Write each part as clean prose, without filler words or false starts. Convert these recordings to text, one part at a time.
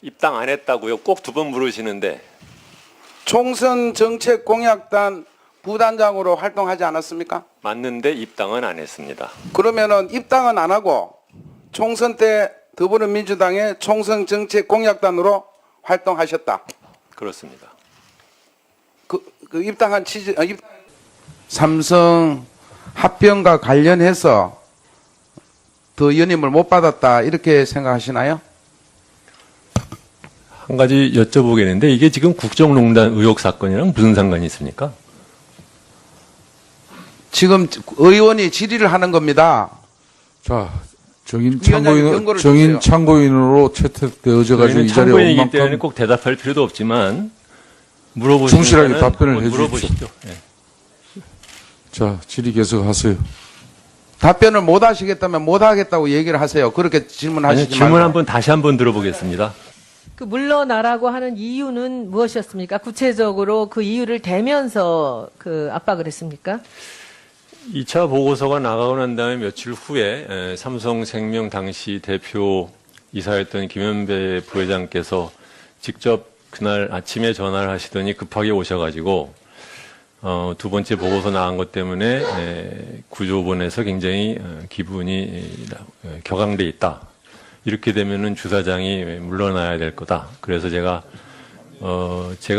입당 안 했다고요? 꼭 두 번 물으시는데. 총선 정책 공약단 부단장으로 활동하지 않았습니까? 맞는데 입당은 안 했습니다. 그러면은 입당은 안 하고 총선 때 더불어민주당의 총선 정책 공약단으로 활동하셨다. 그렇습니다. 그 입당한 취지, 삼성 합병과 관련해서 더 연임을 못 받았다 이렇게 생각하시나요? 한 가지 여쭤보겠는데 이게 지금 국정농단 의혹 사건이랑 무슨 상관이 있습니까? 지금 의원이 질의를 하는 겁니다. 자, 정인 위원장님 연고를 정인 주세요. 참고인으로 채택되어져 가지고 저희는 이 자리에 온 참고인이기 때문에 만큼 꼭 대답할 필요도 없지만 물어보시면 충실하게 답변을 해 주십시오. 물어보시죠. 예. 자, 질의 계속하세요. 답변을 못 하시겠다면 못 하겠다고 얘기를 하세요. 그렇게 질문하시지 아니요, 질문 말고. 한번 다시 한번 들어보겠습니다. 그 물러나라고 하는 이유는 무엇이었습니까? 구체적으로 그 이유를 대면서 그 압박을 했습니까? 2차 보고서가 나가고 난 다음에 며칠 후에 삼성생명 당시 대표 이사였던 김현배 부회장께서 직접 그날 아침에 전화를 하시더니 급하게 오셔가지고 두 번째 보고서 나간 것 때문에 구조본에서 굉장히 기분이 격앙돼 있다. 이렇게 되면은 주사장이 물러나야 될 거다. 그래서 제가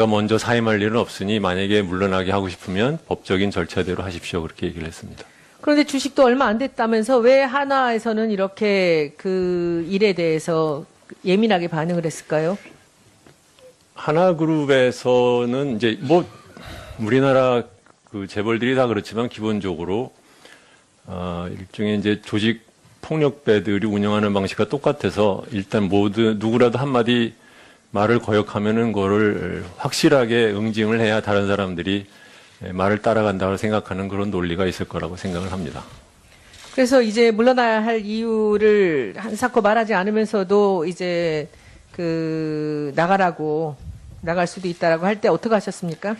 먼저 사임할 일은 없으니 만약에 물러나게 하고 싶으면 법적인 절차대로 하십시오. 그렇게 얘기를 했습니다. 그런데 주식도 얼마 안 됐다면서 왜 하나에서는 이렇게 그 일에 대해서 예민하게 반응을 했을까요? 하나그룹에서는 이제 뭐 우리나라 그 재벌들이 다 그렇지만 기본적으로 일종의 이제 조직 폭력배들이 운영하는 방식과 똑같아서 일단 누구라도 한마디 말을 거역하면은 그거를 확실하게 응징을 해야 다른 사람들이 말을 따라간다고 생각하는 그런 논리가 있을 거라고 생각을 합니다. 그래서 이제 물러나야 할 이유를 한사코 말하지 않으면서도 이제 그 나갈 수도 있다라고 할 때 어떻게 하셨습니까?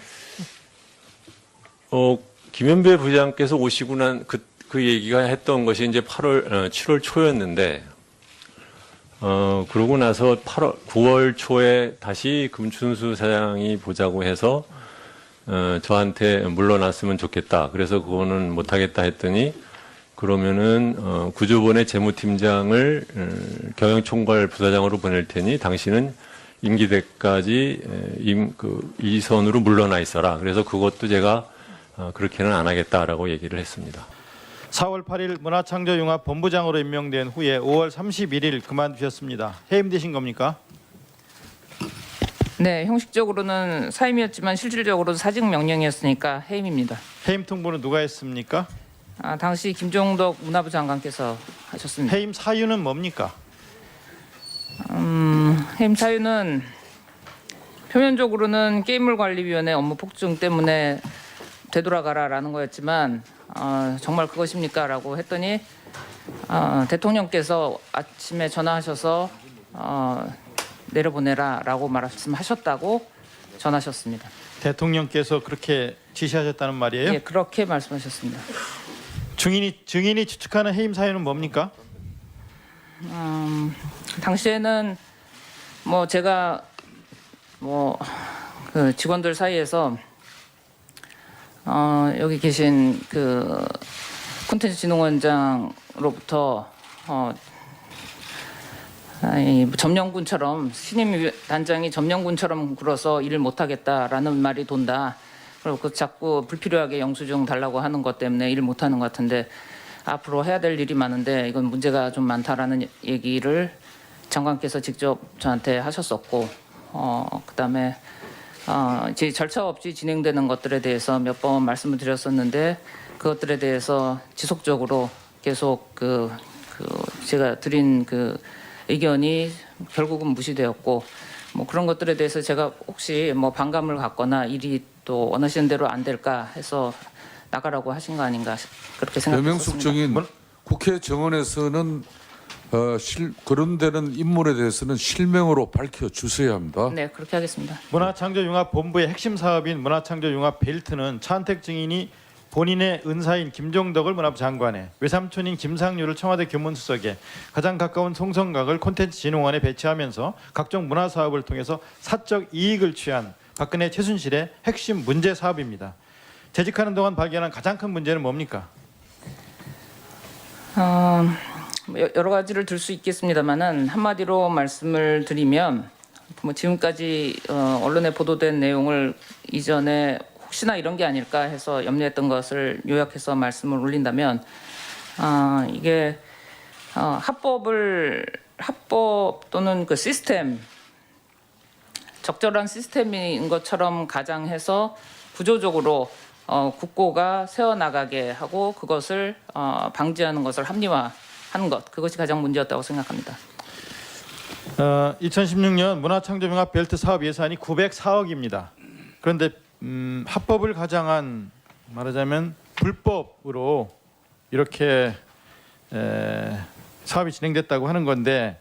김현배 부장께서 오시고 난 그 얘기가 했던 것이 이제 7월 초였는데, 그러고 나서 9월 초에 다시 금춘수 사장이 보자고 해서, 저한테 물러났으면 좋겠다. 그래서 그거는 못하겠다 했더니, 그러면은, 구조본의 재무팀장을 경영총괄 부사장으로 보낼 테니 당신은 임기 때까지 이 선으로 물러나 있어라. 그래서 그것도 제가 그렇게는 안 하겠다라고 얘기를 했습니다. 4월 8일 문화창조융합본부장으로 임명된 후에 5월 31일 그만두셨습니다. 해임되신 겁니까? 네, 형식적으로는 사임이었지만 실질적으로는 사직 명령이었으니까 해임입니다. 해임 통보는 누가 했습니까? 당시 김종덕 문화부 장관께서 하셨습니다. 해임 사유는 뭡니까? 해임 사유는 표면적으로는 게임물관리위원회 업무 폭증 때문에 되돌아가라라는 거였지만 정말 그것입니까? 라고 했더니 대통령께서 아침에 전화하셔서 내려보내라 라고 말씀하셨다고 전하셨습니다. 대통령께서 그렇게 지시하셨다는 말이에요? 예, 그렇게 말씀하셨습니다. 증인이 추측하는 해임 사유는 뭡니까? 당시에는 뭐 제가 그 직원들 사이에서 여기 계신 그 콘텐츠진흥원장으로부터 점령군처럼 신임 단장이 점령군처럼 굴어서 일을 못하겠다라는 말이 돈다. 그리고 그 자꾸 불필요하게 영수증 달라고 하는 것 때문에 일을 못하는 것 같은데 앞으로 해야 될 일이 많은데 이건 문제가 좀 많다라는 얘기를 장관께서 직접 저한테 하셨었고 그다음에 이제 절차 없이 진행되는 것들에 대해서 몇 번 말씀을 드렸었는데 그것들에 대해서 지속적으로 계속 제가 드린 그 의견이 결국은 무시되었고 뭐 그런 것들에 대해서 제가 혹시 뭐 반감을 갖거나 일이 또 원하시는 대로 안 될까 해서 나가라고 하신 거 아닌가 그렇게 배명숙 생각했습니다. 정인 국회 정원에서는 거론되는 인물에 대해서는 실명으로 밝혀 주셔야 합니다. 네, 그렇게 하겠습니다. 문화창조융합본부의 핵심 사업인 문화창조융합 벨트는 차은택 증인이 본인의 은사인 김종덕을 문화부 장관에, 외삼촌인 김상률을 청와대 교문수석에, 가장 가까운 송성각을 콘텐츠진흥원에 배치하면서 각종 문화 사업을 통해서 사적 이익을 취한 박근혜 최순실의 핵심 문제 사업입니다. 재직하는 동안 발견한 가장 큰 문제는 뭡니까? 여러 가지를 들 수 있겠습니다만은 한마디로 말씀을 드리면 뭐 지금까지 언론에 보도된 내용을 이전에 혹시나 이런 게 아닐까 해서 염려했던 것을 요약해서 말씀을 올린다면 이게 합법 또는 그 시스템 적절한 시스템인 것처럼 가장해서 구조적으로 국고가 새어나가게 하고 그것을 방지하는 것을 합리화하는 것, 그것이 가장 문제였다고 생각합니다. 2016년 문화창조융합 벨트 사업 예산이 904억입니다. 그런데 합법을 가장한, 말하자면 불법으로 이렇게 사업이 진행됐다고 하는 건데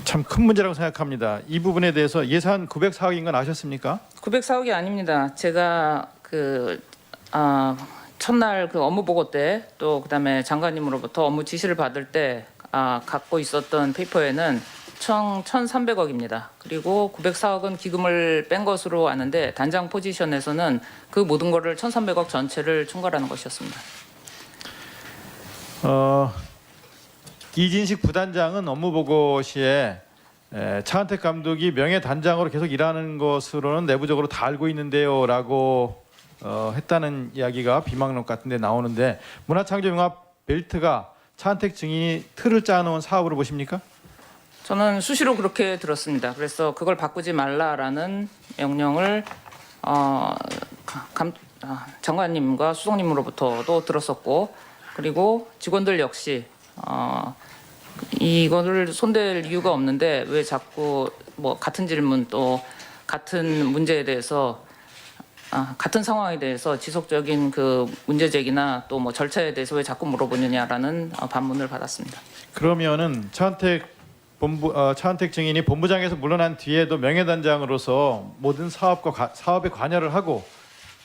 참 큰 문제라고 생각합니다. 이 부분에 대해서 예산 904억인 건 아셨습니까? 904억이 아닙니다. 제가 첫날 그 업무 보고 때 또 그다음에 장관님으로부터 업무 지시를 받을 때 갖고 있었던 페이퍼에는 총 1,300억입니다. 그리고 904억은 기금을 뺀 것으로 아는데 단장 포지션에서는 그 모든 거를 1,300억 전체를 총괄하는 것이었습니다. 이진식 부단장은 업무 보고 시에 차은택 감독이 명예 단장으로 계속 일하는 것으로는 내부적으로 다 알고 있는데요라고 했다는 이야기가 비망록 같은데 나오는데, 문화창조융합 벨트가 차은택 증인이 틀을 짜놓은 사업으로 보십니까? 저는 수시로 그렇게 들었습니다. 그래서 그걸 바꾸지 말라라는 명령을 장관님과 수석님으로부터도 들었었고, 그리고 직원들 역시 이거를 손댈 이유가 없는데 왜 자꾸 뭐 같은 질문 또 같은 문제에 대해서 같은 상황에 대해서 지속적인 그 문제 제기나 또 뭐 절차에 대해서 왜 자꾸 물어보느냐라는 반문을 받았습니다. 그러면은 차은택 증인이 본부장에서 물러난 뒤에도 명예단장으로서 모든 사업에 관여를 하고,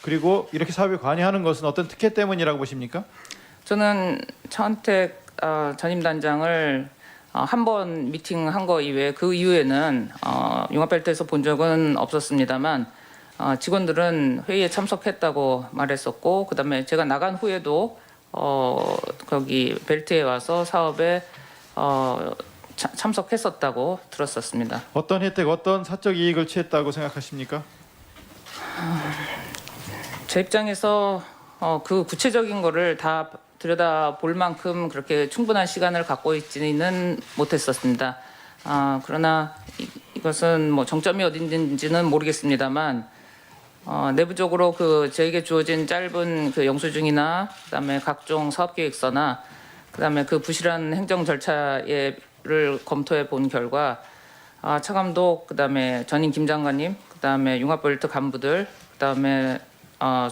그리고 이렇게 사업에 관여하는 것은 어떤 특혜 때문이라고 보십니까? 저는 차은택 전임 단장을 한 번 미팅한 거 이외에 그 이후에는 융합벨트에서 본 적은 없었습니다만 직원들은 회의에 참석했다고 말했었고, 그다음에 제가 나간 후에도 거기 벨트에 와서 사업에 참석했었다고 들었었습니다. 어떤 혜택, 어떤 사적 이익을 취했다고 생각하십니까? 제 입장에서 그 구체적인 거를 다 들여다 볼 만큼 그렇게 충분한 시간을 갖고 있지는 못했었습니다. 그러나 이것은 뭐 정점이 어딘지는 모르겠습니다만 내부적으로 그 저에게 주어진 짧은 그 영수증이나 그다음에 각종 사업계획서나 그다음에 그 부실한 행정 절차를 검토해 본 결과 차 감독, 그다음에 전임 김 장관님, 그다음에 융합벨트 간부들, 그다음에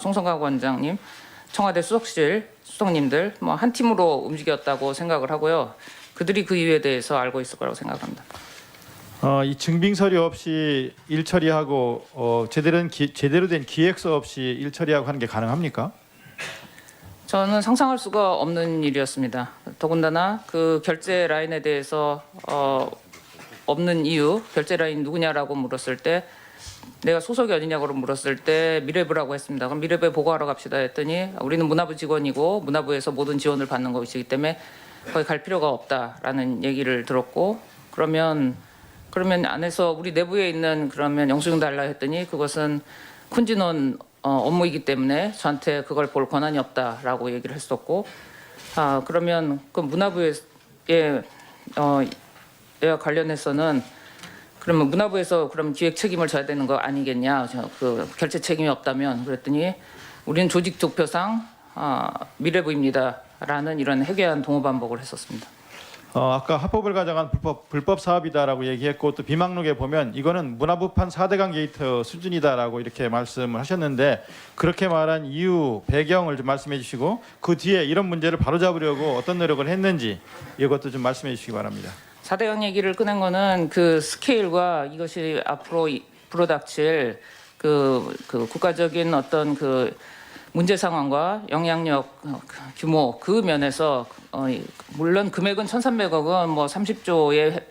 송성각 원장님, 청와대 수석님들 뭐 한 팀으로 움직였다고 생각을 하고요. 그들이 그 이유에 대해서 알고 있을 거라고 생각합니다. 이 증빙 서류 없이 일 처리하고 제대로 된 기획서 없이 일 처리하고 하는 게 가능합니까? 저는 상상할 수가 없는 일이었습니다. 더군다나 그 결제 라인에 대해서 없는 이유, 결제 라인 누구냐라고 물었을 때 내가 소속이 어디냐고 물었을 때 미래부라고 했습니다. 그럼 미래부에 보고하러 갑시다 했더니 우리는 문화부 직원이고 문화부에서 모든 지원을 받는 것이기 때문에 거기 갈 필요가 없다라는 얘기를 들었고, 그러면 안에서 우리 내부에 있는 그러면 영수증 달라 했더니 그것은 쿤진원 업무이기 때문에 저한테 그걸 볼 권한이 없다라고 얘기를 했었고, 그러면 그 문화부에 관련해서는 그러면 문화부에서 그럼 기획 책임을 져야 되는 거 아니겠냐? 그 결제 책임이 없다면 그랬더니 우리는 조직 득표상 미래부입니다라는 이런 해괴한 동호 반복을 했었습니다. 아까 합법을 가져간 불법 사업이다라고 얘기했고, 또 비망록에 보면 이거는 문화부판 4대강 게이트 수준이다라고 이렇게 말씀을 하셨는데, 그렇게 말한 이유, 배경을 좀 말씀해 주시고 그 뒤에 이런 문제를 바로잡으려고 어떤 노력을 했는지 이것도 좀 말씀해 주시기 바랍니다. 4대강 얘기를 꺼낸 거는 그 스케일과 이것이 앞으로 닥칠 그 국가적인 어떤 그 문제 상황과 영향력 규모 그 면에서 물론 금액은 1,300억은 뭐 30조에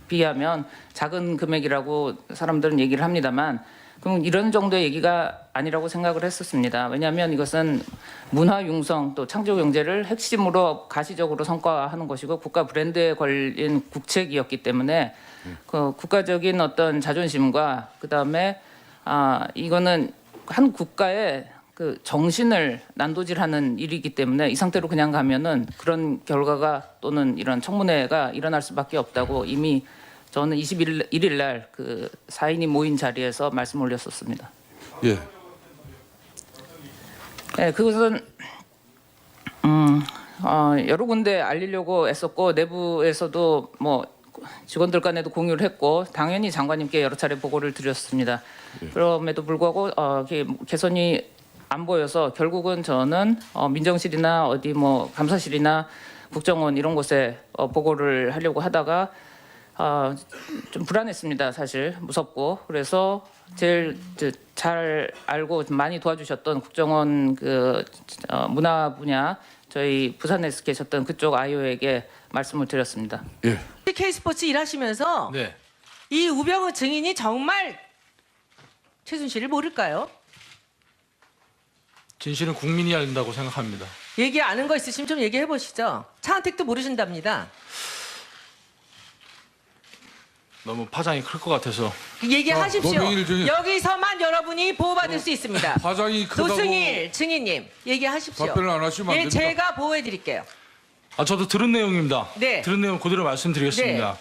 비하면 작은 금액이라고 사람들은 얘기를 합니다만 그럼 이런 정도의 얘기가 아니라고 생각을 했었습니다. 왜냐하면 이것은 문화 융성 또 창조 경제를 핵심으로 가시적으로 성과화하는 것이고 국가 브랜드에 걸린 국책이었기 때문에 그 국가적인 어떤 자존심과 그다음에 이거는 한 국가의 그 정신을 난도질하는 일이기 때문에 이 상태로 그냥 가면은 그런 결과가 또는 이런 청문회가 일어날 수밖에 없다고 이미 저는 21일 날 그 4인이 모인 자리에서 말씀 올렸었습니다. 예. 네, 그것은 여러 군데 알리려고 애썼고 내부에서도 뭐 직원들 간에도 공유를 했고 당연히 장관님께 여러 차례 보고를 드렸습니다. 그럼에도 불구하고 개선이 안 보여서 결국은 저는 민정실이나 어디 뭐 감사실이나 국정원 이런 곳에 보고를 하려고 하다가 좀 불안했습니다. 사실 무섭고 그래서 제일 잘 알고 많이 도와주셨던 국정원 그 문화 분야 저희 부산에 계셨던 그쪽 아이오에게 말씀을 드렸습니다. 예. K스포츠 일하시면서 네. 이 우병우 증인이 정말 최순실을 모를까요? 진실은 국민이 알린다고 생각합니다. 얘기 아는 거 있으시면 좀 얘기해 보시죠. 차은택도 모르신답니다. 너무 파장이 클 것 같아서 얘기하십시오. 노병일 증인. 여기서만 여러분이 보호받을 수 있습니다. 파장이 크다고 노승일 증인님 얘기하십시오. 답변을 안 하시면 안 예, 됩니다. 제가 보호해 드릴게요. 저도 들은 내용입니다. 네. 들은 내용 그대로 말씀드리겠습니다.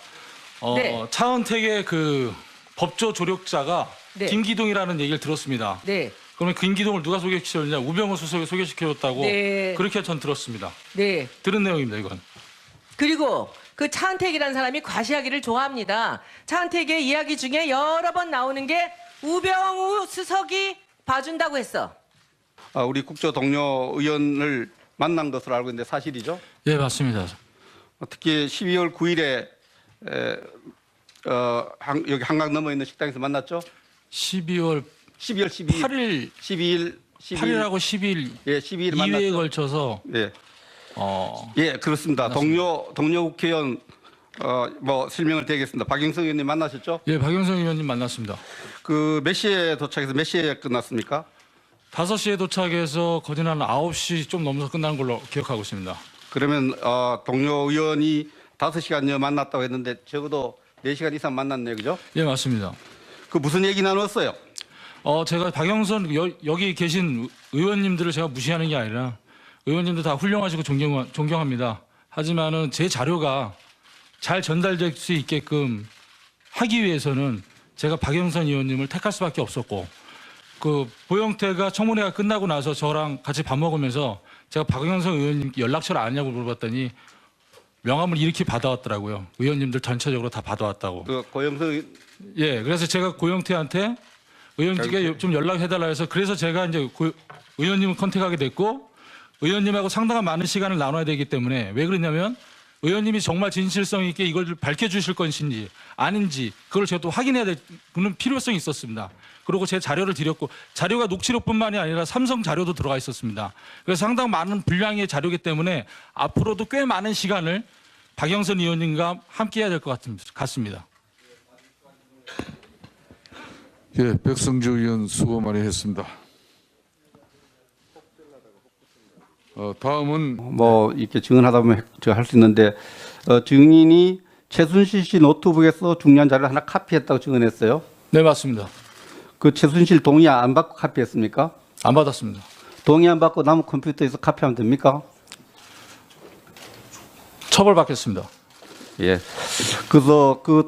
네. 차은택의 그 법조 조력자가 네. 김기동이라는 얘기를 들었습니다. 네. 그러면 김기동을 누가 소개시켰느냐? 우병우 수석이 소개시켜줬다고 네. 그렇게 전 들었습니다. 네. 들은 내용입니다. 이건. 그리고 그 차은택이라는 사람이 과시하기를 좋아합니다. 차은택의 이야기 중에 여러 번 나오는 게 우병우 수석이 봐준다고 했어. 우리 국조 동료 의원을 만난 것으로 알고 있는데 사실이죠? 예, 맞습니다. 특히 12월 9일에 여기 한강 넘어 있는 식당에서 만났죠? 12월 12월 12일, 8일, 12일, 8일하고 10일 예, 12일 2회에 만났죠. 걸쳐서 예, 예, 그렇습니다. 동료 국회의원 뭐 실명을 드리겠습니다. 박영석 의원님 만나셨죠? 예, 박영선 의원님 만났습니다. 그 몇 시에 도착해서 몇 시에 끝났습니까? 5시에 도착해서 거진 한 9시 좀 넘어서 끝난 걸로 기억하고 있습니다. 그러면 동료 의원이 5시간여 만났다고 했는데 적어도 4시간 이상 만났네요, 그죠? 예, 맞습니다. 그 무슨 얘기 나눴어요? 제가 박영선 여기 계신 의원님들을 제가 무시하는 게 아니라 의원님들 다 훌륭하시고 존경합니다. 하지만은 제 자료가 잘 전달될 수 있게끔 하기 위해서는 제가 박영선 의원님을 택할 수밖에 없었고 그 보영태가 청문회가 끝나고 나서 저랑 같이 밥 먹으면서 제가 박영선 의원님께 연락처를 아냐고 물어봤더니 명함을 이렇게 받아왔더라고요. 의원님들 전체적으로 다 받아왔다고. 그 고영석 예, 그래서 제가 고영태한테 의원님께 좀 연락해달라 해서 그래서 제가 이제 의원님을 컨택하게 됐고 의원님하고 상당한 많은 시간을 나눠야 되기 때문에 왜 그러냐면 의원님이 정말 진실성 있게 이걸 밝혀주실 것인지 아닌지 그걸 제가 또 확인해야 되는 필요성이 있었습니다. 그리고 제 자료를 드렸고 자료가 녹취록뿐만이 아니라 삼성 자료도 들어가 있었습니다. 그래서 상당 많은 분량의 자료이기 때문에 앞으로도 꽤 많은 시간을 박영선 의원님과 함께해야 될 것 같습니다. 예, 백성주 의원 수고 많이 했습니다. 다음은 뭐 이렇게 증언하다 보면 제가 할 수 있는데 증인이 최순실 씨 노트북에서 중요한 자료를 하나 카피했다고 증언했어요. 네, 맞습니다. 그 최순실 동의 안 받고 카피했습니까? 안 받았습니다. 동의 안 받고 남은 컴퓨터에서 카피하면 됩니까? 처벌받겠습니다. 예. 그래서 그